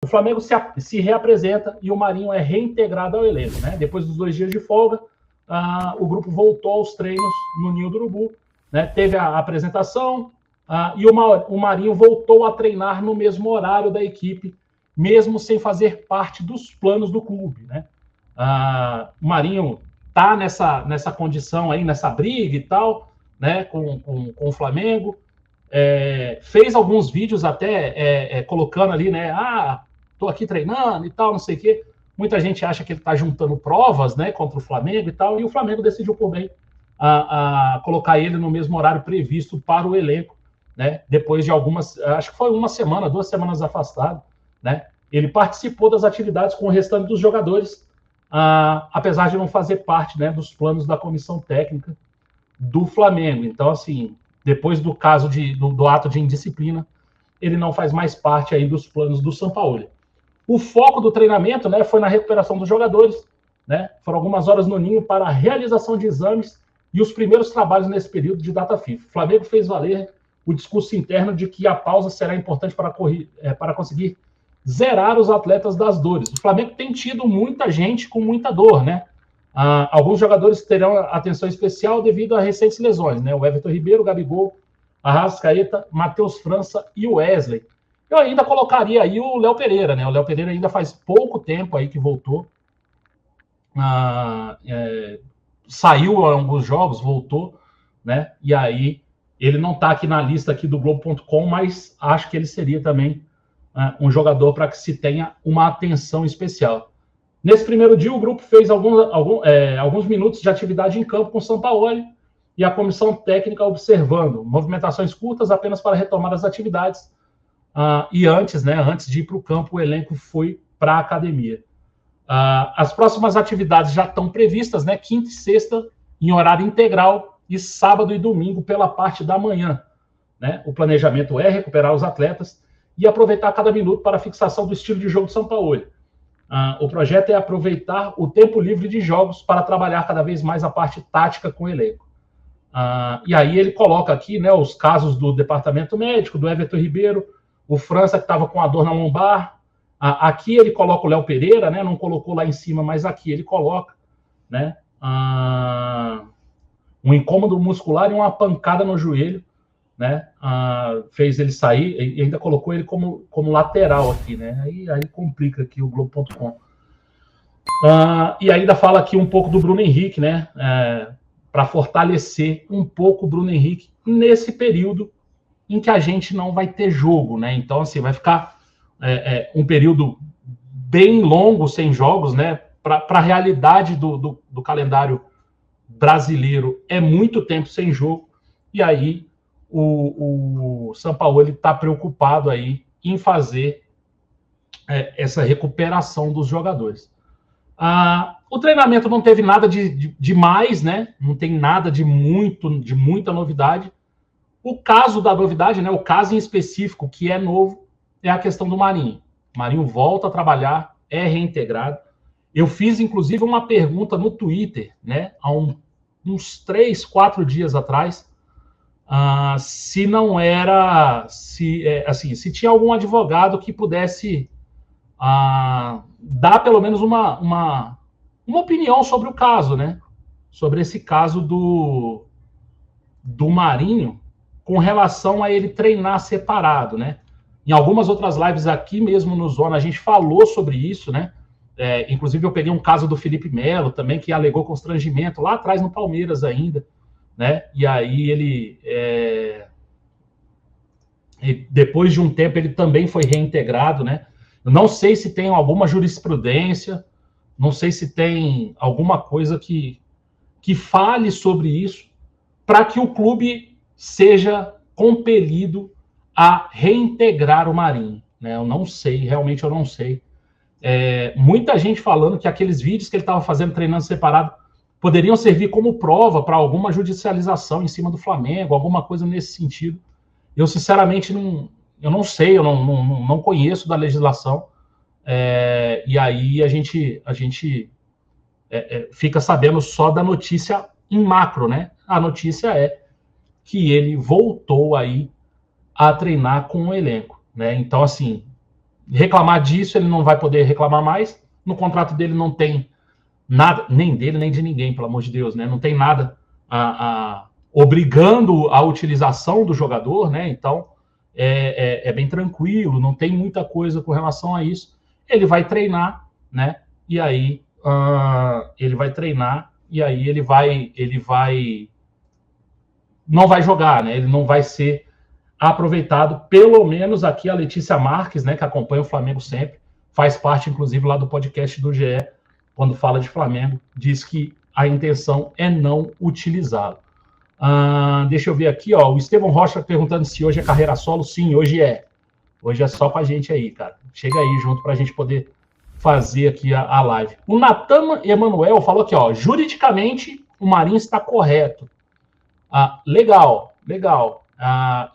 o Flamengo se reapresenta e o Marinho é reintegrado ao elenco, né? Depois dos 2 dias de folga, o grupo voltou aos treinos no Ninho do Urubu, né? Teve a apresentação e o Marinho voltou a treinar no mesmo horário da equipe, mesmo sem fazer parte dos planos do clube, né? O Marinho tá nessa condição aí, nessa briga e tal, né? Com o Flamengo. Fez alguns vídeos até colocando ali, né? Tô aqui treinando e tal, não sei o quê. Muita gente acha que ele está juntando provas, né, contra o Flamengo e tal, e o Flamengo decidiu por bem colocar ele no mesmo horário previsto para o elenco, né? Depois de acho que foi 1 semana, 2 semanas afastado, né? Ele participou das atividades com o restante dos jogadores, apesar de não fazer parte, né, dos planos da comissão técnica do Flamengo. Então, assim, depois do caso do ato de indisciplina, ele não faz mais parte aí dos planos do Sampaoli. O foco do treinamento, né, foi na recuperação dos jogadores, né? Foram algumas horas no Ninho para a realização de exames e os primeiros trabalhos nesse período de data FIFA. O Flamengo fez valer o discurso interno de que a pausa será importante para conseguir zerar os atletas das dores. O Flamengo tem tido muita gente com muita dor, né? Alguns jogadores terão atenção especial devido a recentes lesões, né? O Everton Ribeiro, o Gabigol, Arrascaeta, Matheus França e o Wesley. Eu ainda colocaria aí o Léo Pereira, né? O Léo Pereira ainda faz pouco tempo aí que voltou. Saiu a alguns jogos, voltou, né? E aí ele não está aqui na lista aqui do Globo.com, mas acho que ele seria também um jogador para que se tenha uma atenção especial. Nesse primeiro dia, o grupo fez alguns minutos de atividade em campo com o Sampaoli e a comissão técnica observando movimentações curtas apenas para retomar as atividades. E antes de ir para o campo, o elenco foi para a academia. As próximas atividades já estão previstas, né? Quinta e sexta, em horário integral, e sábado e domingo pela parte da manhã, né? O planejamento é recuperar os atletas e aproveitar cada minuto para a fixação do estilo de jogo do Sampaoli. O projeto é aproveitar o tempo livre de jogos para trabalhar cada vez mais a parte tática com o elenco. E aí ele coloca aqui, né, os casos do departamento médico, do Everton Ribeiro, o França que estava com a dor na lombar. Aqui ele coloca o Léo Pereira, né, não colocou lá em cima, mas aqui ele coloca, né, um incômodo muscular e uma pancada no joelho, né, fez ele sair e ainda colocou ele como lateral aqui, né, aí complica aqui o Globo.com. E ainda fala aqui um pouco do Bruno Henrique, né, para fortalecer um pouco o Bruno Henrique nesse período em que a gente não vai ter jogo, né, então assim, vai ficar um período bem longo sem jogos, né, para a realidade do calendário brasileiro, é muito tempo sem jogo, e aí o Sampaoli está preocupado aí em fazer essa recuperação dos jogadores. O treinamento não teve nada de mais, né? Não tem nada de muita novidade. O caso da novidade, né? O caso em específico que é novo é a questão do Marinho. O Marinho volta a trabalhar, é reintegrado. Eu fiz, inclusive, uma pergunta no Twitter, né? Há uns 3, 4 dias atrás, se não era, se tinha algum advogado que pudesse dar pelo menos uma opinião sobre o caso, né? Sobre esse caso do Marinho com relação a ele treinar separado, né? Em algumas outras lives aqui mesmo no Zona a gente falou sobre isso, né? Inclusive eu peguei um caso do Felipe Melo também, que alegou constrangimento lá atrás no Palmeiras ainda, né? E aí ele depois de um tempo ele também foi reintegrado, né? Eu não sei se tem alguma jurisprudência, não sei se tem alguma coisa que fale sobre isso para que o clube seja compelido a reintegrar o Marinho, né? Eu não sei, realmente eu não sei. Muita gente falando que aqueles vídeos que ele estava fazendo treinando separado poderiam servir como prova para alguma judicialização em cima do Flamengo, alguma coisa nesse sentido. Eu, sinceramente, não sei, eu não conheço da legislação, e aí a gente fica sabendo só da notícia em macro, né? A notícia é que ele voltou aí a treinar com o elenco, né? Então, assim, reclamar disso, ele não vai poder reclamar mais. No contrato dele não tem nada, nem dele, nem de ninguém, pelo amor de Deus, né? Não tem nada obrigando a utilização do jogador, né? Então, é bem tranquilo, não tem muita coisa com relação a isso. Ele vai treinar, né? E aí, ele vai treinar, e aí ele vai não vai jogar, né? Ele não vai ser aproveitado, pelo menos aqui a Letícia Marques, né, que acompanha o Flamengo sempre, faz parte, inclusive, lá do podcast do GE, quando fala de Flamengo, diz que a intenção é não utilizá-lo. Deixa eu ver aqui, ó, o Estevão Rocha perguntando se hoje é carreira solo. Sim, hoje é. Hoje é só com a gente aí, cara. Chega aí junto para a gente poder fazer aqui a live. O Natan Emanuel falou aqui, ó, juridicamente o Marinho está correto. Legal.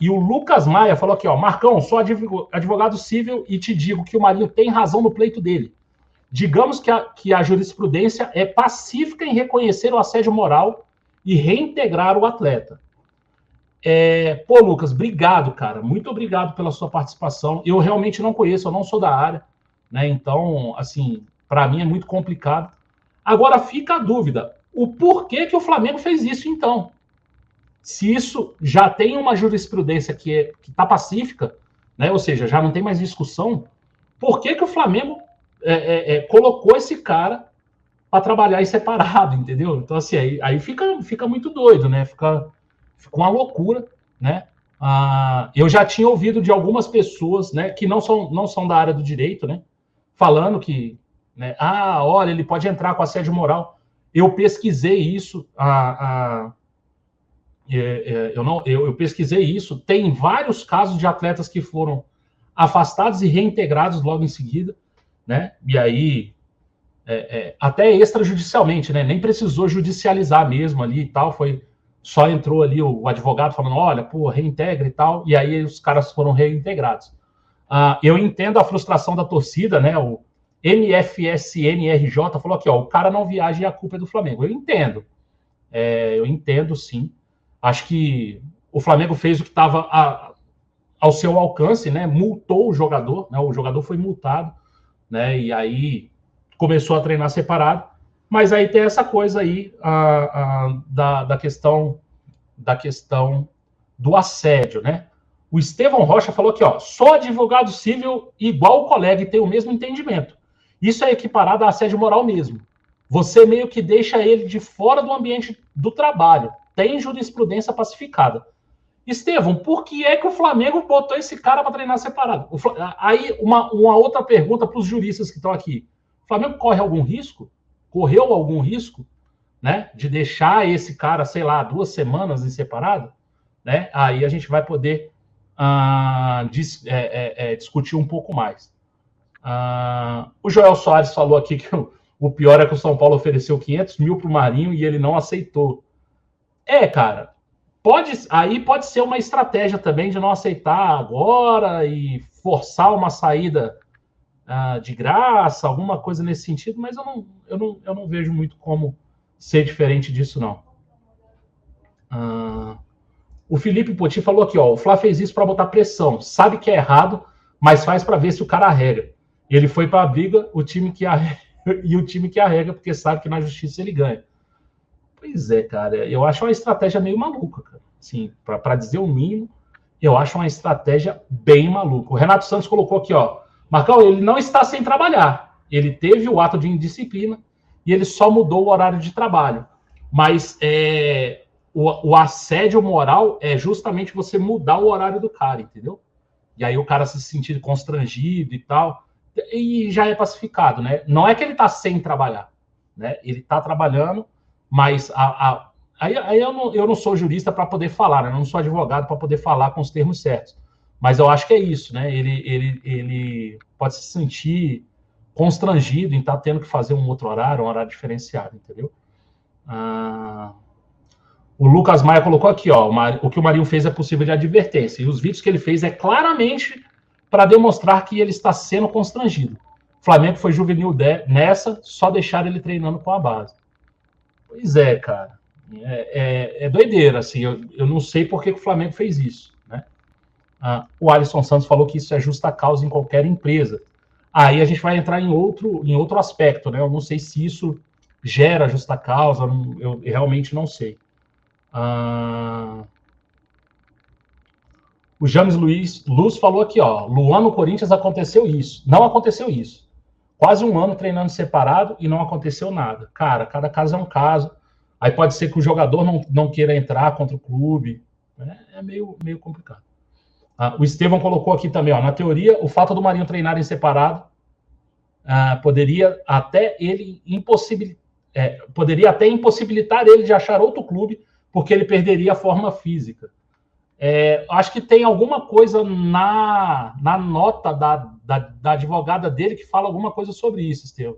E o Lucas Maia falou aqui, ó, Marcão, sou advogado civil e te digo que o Marinho tem razão no pleito dele. Digamos que a jurisprudência é pacífica em reconhecer o assédio moral e reintegrar o atleta. Pô, Lucas, obrigado, cara. Muito obrigado pela sua participação. Eu realmente não conheço, eu não sou da área, né? Então, assim, para mim é muito complicado. Agora fica a dúvida, o porquê que o Flamengo fez isso, então? Se isso já tem uma jurisprudência que está pacífica, né? Ou seja, já não tem mais discussão, por que o Flamengo colocou esse cara para trabalhar em separado, entendeu? Então, assim, aí fica muito doido, né? Fica uma loucura, né? Eu já tinha ouvido de algumas pessoas, né, que não são da área do direito, né, falando que, né, olha, ele pode entrar com assédio moral. Eu pesquisei isso, eu pesquisei isso. Tem vários casos de atletas que foram afastados e reintegrados logo em seguida, né? E aí até extrajudicialmente, né? Nem precisou judicializar mesmo ali e tal, só entrou ali o advogado falando, olha, pô, reintegra e tal, e aí os caras foram reintegrados. Eu entendo a frustração da torcida, né? O MFSNRJ falou aqui, ó, o cara não viaja e a culpa é do Flamengo. Eu entendo sim. Acho que o Flamengo fez o que estava ao seu alcance, né? Multou o jogador, né? O jogador foi multado, né? E aí começou a treinar separado. Mas aí tem essa coisa aí da questão do assédio, né? O Estevão Rocha falou aqui, ó, sou advogado civil igual o colega e tenho o mesmo entendimento. Isso é equiparado a assédio moral mesmo. Você meio que deixa ele de fora do ambiente do trabalho. Tem jurisprudência pacificada. Estevão, por que é que o Flamengo botou esse cara para treinar separado? Aí, uma outra pergunta para os juristas que estão aqui. O Flamengo corre algum risco? Correu algum risco, né, de deixar esse cara, sei lá, 2 semanas em separado? Né? Aí a gente vai poder discutir um pouco mais. O Joel Soares falou aqui que o pior é que o São Paulo ofereceu 500 mil para o Marinho e ele não aceitou. Cara, pode ser uma estratégia também de não aceitar agora e forçar uma saída de graça, alguma coisa nesse sentido, mas eu não vejo muito como ser diferente disso, não. O Felipe Poti falou aqui, ó, o Flá fez isso para botar pressão, sabe que é errado, mas faz para ver se o cara arrega. Ele foi para a briga, o time que arrega, porque sabe que na justiça ele ganha. Pois é, cara, eu acho uma estratégia meio maluca, cara. Assim, para dizer o mínimo, eu acho uma estratégia bem maluca. O Renato Santos colocou aqui, ó, Marcão, ele não está sem trabalhar. Ele teve o ato de indisciplina e ele só mudou o horário de trabalho. Mas o assédio moral é justamente você mudar o horário do cara, entendeu? E aí o cara se sentir constrangido e tal. E já é pacificado, né? Não é que ele está sem trabalhar, né? Ele está trabalhando, mas aí eu não sou jurista para poder falar, né? Eu não sou advogado para poder falar com os termos certos. Mas eu acho que é isso, né? Ele pode se sentir constrangido em estar tendo que fazer um outro horário, um horário diferenciado, entendeu? O Lucas Maia colocou aqui, ó, o que o Marinho fez é possível de advertência. E os vídeos que ele fez é claramente para demonstrar que ele está sendo constrangido. O Flamengo foi juvenil nessa, só deixar ele treinando com a base. Pois é, cara. É doideira, assim. Eu não sei por que o Flamengo fez isso, né? O Alisson Santos falou que isso é justa causa em qualquer empresa. Aí a gente vai entrar em outro aspecto, né? Eu não sei se isso gera justa causa, eu realmente não sei. O James Luz falou aqui, ó, Luan no Corinthians aconteceu isso. Não aconteceu isso. Quase um ano treinando separado e não aconteceu nada. Cara, cada caso é um caso. Aí pode ser que o jogador não queira entrar contra o clube. É meio complicado. O Estevão colocou aqui também, ó, na teoria, o fato do Marinho treinar em separado poderia até impossibilitar ele de achar outro clube, porque ele perderia a forma física. Acho que tem alguma coisa na nota da advogada dele que fala alguma coisa sobre isso, Estevão.